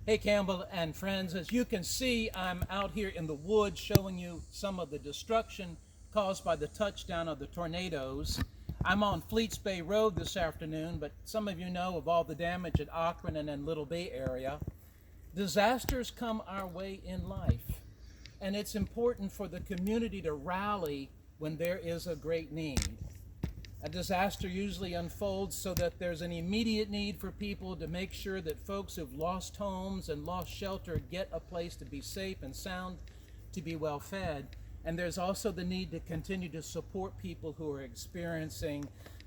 Hey Campbell and friends, as you can see, I'm out here in the woods showing you some of the destruction caused by the touchdown of the tornadoes. I'm on Fleets Bay Road this afternoon, but some of you know of all the damage at Akron and in Little Bay area. Disasters come our way in life, and it's important for the community to rally when there is a great need. A disaster usually unfolds so that there's an immediate need for people to make sure that folks who've lost homes and lost shelter get a place to be safe and sound, to be well fed. And there's also the need to continue to support people who are experiencing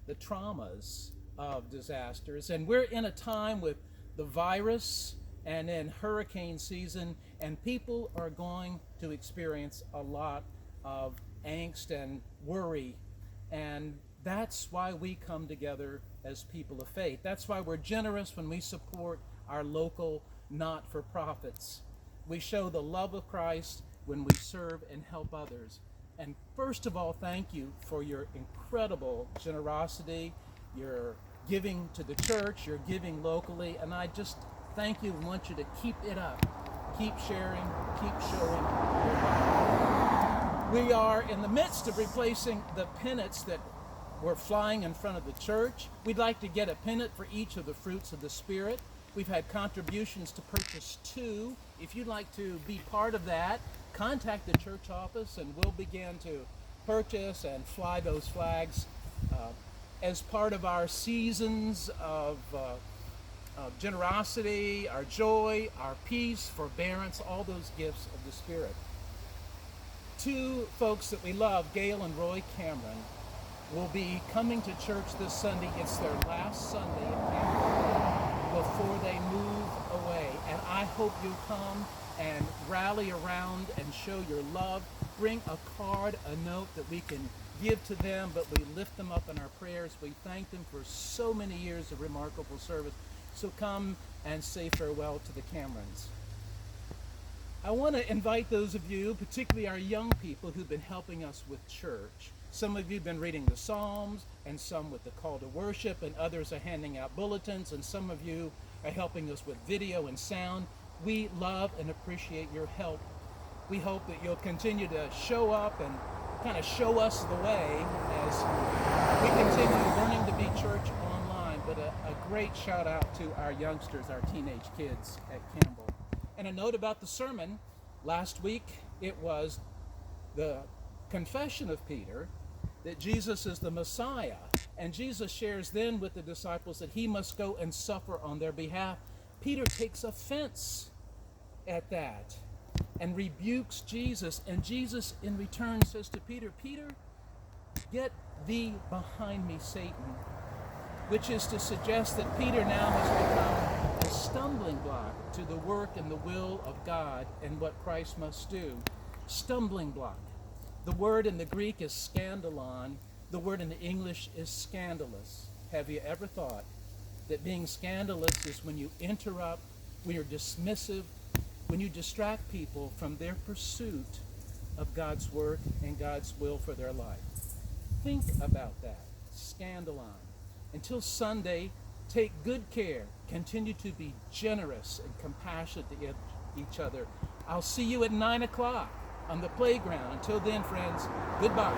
the traumas of disasters. And we're in a time with the virus and in hurricane season, and people are going to experience a lot of angst and worry. And that's why we come together as people of faith. That's why we're generous when we support our local not-for-profits. We show the love of Christ when we serve and help others. And first of all, thank you for your incredible generosity, your giving to the church, your giving locally, and I just thank you and want you to keep it up. Keep sharing, keep showing your love. We are in the midst of replacing the pennants that were flying in front of the church. We'd like to get a pennant for each of the fruits of the Spirit. We've had contributions to purchase 2. If you'd like to be part of that, contact the church office and we'll begin to purchase and fly those flags as part of our seasons of generosity, our joy, our peace, forbearance, all those gifts of the Spirit. 2 folks that we love, Gail and Roy Cameron, will be coming to church this Sunday. It's their last Sunday at Campbell before they move away. And I hope you'll come and rally around and show your love. Bring a card, a note that we can give to them, but we lift them up in our prayers. We thank them for so many years of remarkable service. So come and say farewell to the Camerons. I want to invite those of you, particularly our young people who've been helping us with church. Some of you have been reading the Psalms, and some with the call to worship, and others are handing out bulletins, and some of you are helping us with video and sound. We love and appreciate your help. We hope that you'll continue to show up and kind of show us the way as we continue learning to be church online. But a great shout out to our youngsters, our teenage kids at Campbell. And a note about the sermon. Last week it was the confession of Peter that Jesus is the Messiah. And Jesus shares then with the disciples that he must go and suffer on their behalf. Peter takes offense at that and rebukes Jesus. And Jesus in return says to Peter, Peter, get thee behind me, Satan. Which is to suggest that Peter now has become a stumbling block to the work and the will of God and what Christ must do. Stumbling block. The word in the Greek is scandalon. The word in the English is scandalous. Have you ever thought that being scandalous is when you interrupt, when you're dismissive, when you distract people from their pursuit of God's work and God's will for their life? Think about that. Scandalon. Until Sunday, take good care. Continue to be generous and compassionate to each other. I'll see you at 9 o'clock on the playground. Until then, friends, goodbye.